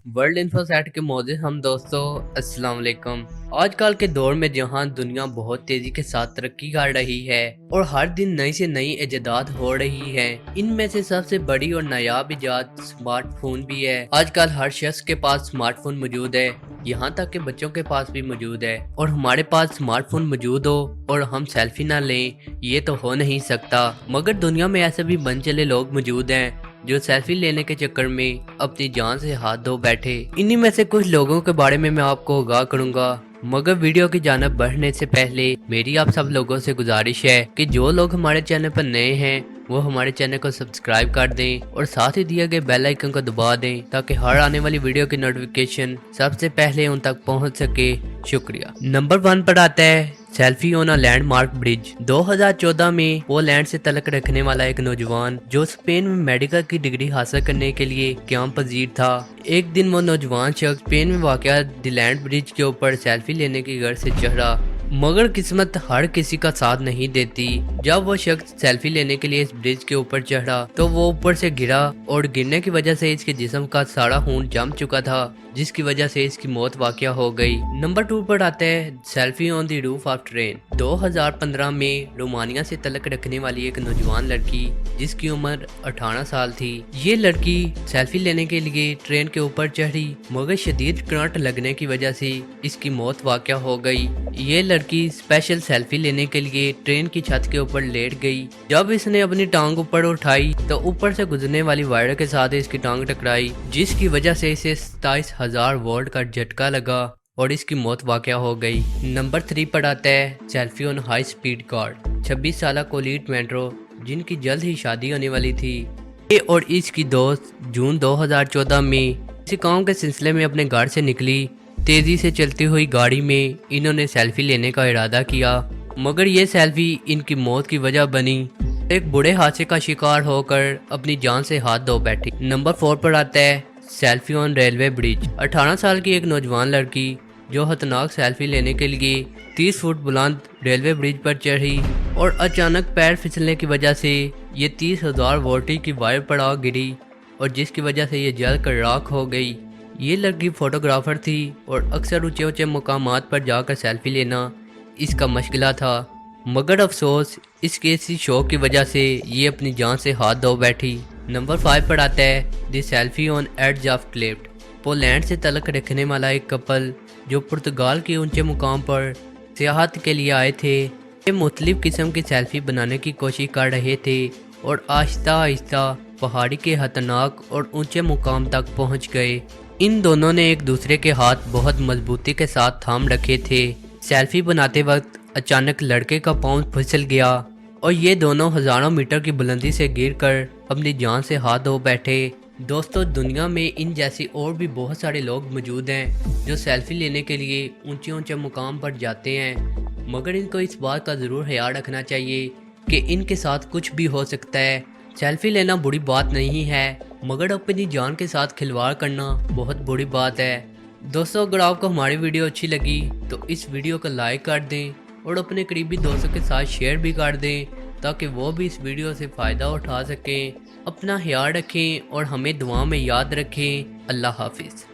World इन्फोसेट के मोज़िज़ हम दोस्तों, अस्सलाम वालेकुम। आजकल के दौर में जहां दुनिया बहुत तेजी के साथ तरक्की कर रही है और हर दिन नई से नई इजादात हो रही है, इनमें से सबसे बड़ी और नायाब इजाद स्मार्टफोन भी है। आजकल हर शख्स के पास स्मार्टफोन मौजूद है, यहाँ तक कि बच्चों के पास भी मौजूद है। और हमारे पास स्मार्टफोन मौजूद हो और हम सेल्फी ना लें, ये तो हो नहीं सकता। मगर दुनिया में ऐसे भी बन चले लोग मौजूद हैं जो सेल्फी लेने के चक्कर में अपनी जान से हाथ धो बैठे। इन्हीं में से कुछ लोगों के बारे में मैं आपको आगाह करूंगा। मगर वीडियो की जानब बढ़ने से पहले मेरी आप सब लोगों से गुजारिश है कि जो लोग हमारे चैनल पर नए हैं वो हमारे चैनल को सब्सक्राइब कर दें और साथ ही दिए गए बेल आइकन को दबा दें ताकि हर आने वाली वीडियो की नोटिफिकेशन सबसे पहले उन तक पहुंच सके। शुक्रिया। नंबर 1 पर आता है selfie on a landmark bridge. 2014 में पोलैंड से तलक रखने वाला एक नौजवान जो स्पेन में मेडिकल की डिग्री हासिल करने के लिए क्याम पजीर था। एक दिन वो नौजवान शख्स स्पेन में वाक़या द लैंड ब्रिज के ऊपर सेल्फी लेने की गर्ज से चढ़ा, मगर किस्मत हर किसी का साथ नहीं देती। जब वो शख्स सेल्फी लेने के लिए इस ब्रिज के ऊपर चढ़ा तो वो ऊपर से गिरा और गिरने की वजह से इसके जिस्म का सारा खून जम चुका था, जिसकी वजह से इसकी मौत वाक़या हो गई। नंबर 2 पर आता है selfie on the roof of train. 2015 में रोमानिया से तलक रखने वाली एक नौजवान लड़की जिसकी उम्र 18 साल थी, ये लड़की सेल्फी लेने के लिए ट्रेन के ऊपर चढ़ी, मगर शदीद करंट लगने की वजह से इसकी मौत वाक़या हो गई। ये लड़की स्पेशल सेल्फी लेने के लिए ट्रेन की छत के ऊपर लेट गई। जब इसने अपनी टांग ऊपर उठाई तो ऊपर से गुजरने वाली वायर के साथ इसकी टांग टकराई, जिसकी वजह से इसे 27,000 वोल्ट का झटका लगा और इसकी मौत वाक़या हो गई। नंबर 3 पर आता है selfie on high speed car. 26 साल कोलीट मेट्रो जिनकी जल्द ही शादी होने वाली थी, ये और इसकी दोस्त जून 2014 में किसी काम के सिलसिले में अपने घर से निकली। तेजी से चलती हुई गाड़ी में इन्होंने सेल्फी लेने का इरादा किया, मगर ये सेल्फी इनकी मौत की वजह बनी। एक बुरे हादसे का शिकार होकर अपनी जान से हाथ धो बैठी। नंबर 4 पर आता है सेल्फी ऑन रेलवे ब्रिज। 18 साल की एक नौजवान लड़की जो खतरनाक सेल्फी लेने के लिए 30 फुट बुलंद रेलवे ब्रिज पर चढ़ी और अचानक पैर फिसलने की वजह से ये 30,000 वोल्ट की वायर पर आ गिरी और जिसकी वजह से ये जल कर राख हो गई। ये लड़की फोटोग्राफर थी और अक्सर ऊंचे ऊंचे मुकामात पर जाकर सेल्फी लेना इसका मशगला था, मगर अफसोस इसके इसी शौक की वजह से ये अपनी जान से हाथ धो बैठी। नंबर 5 पर आता है the selfie on edge of Cliff. Poland से तलक रखने वाला एक कपल जो पुर्तगाल के ऊंचे मुकाम पर सियाहत के लिए आए थे, ये मुख्तलिफ किस्म की सेल्फी बनाने की कोशिश कर रहे थे और आहिस्ता आहिस्ता पहाड़ी के खतरनाक और ऊंचे मुकाम तक पहुंच गए। इन दोनों ने एक दूसरे के हाथ बहुत मजबूती के साथ थाम रखे थे। सेल्फी बनाते वक्त अचानक लड़के का पाँव फिसल गया और ये दोनों हजारों मीटर की बुलंदी से गिरकर अपनी जान से हाथ धो बैठे। दोस्तों, दुनिया में इन जैसी और भी बहुत सारे लोग मौजूद हैं जो सेल्फी लेने के लिए ऊंचे ऊंचे मुकाम पर जाते हैं, मगर इनको इस बात का ज़रूर ख्याल रखना चाहिए कि इनके साथ कुछ भी हो सकता है। सेल्फी लेना बुरी बात नहीं है, मगर अपनी जान के साथ खिलवाड़ करना बहुत बुरी बात है। दोस्तों, अगर आपको हमारी वीडियो अच्छी लगी तो इस वीडियो को लाइक कर दें और अपने करीबी दोस्तों के साथ शेयर भी कर दें ताकि वो भी इस वीडियो से फ़ायदा उठा सकें। अपना ख्याल रखें और हमें दुआ में याद रखें। अल्लाह हाफिज़।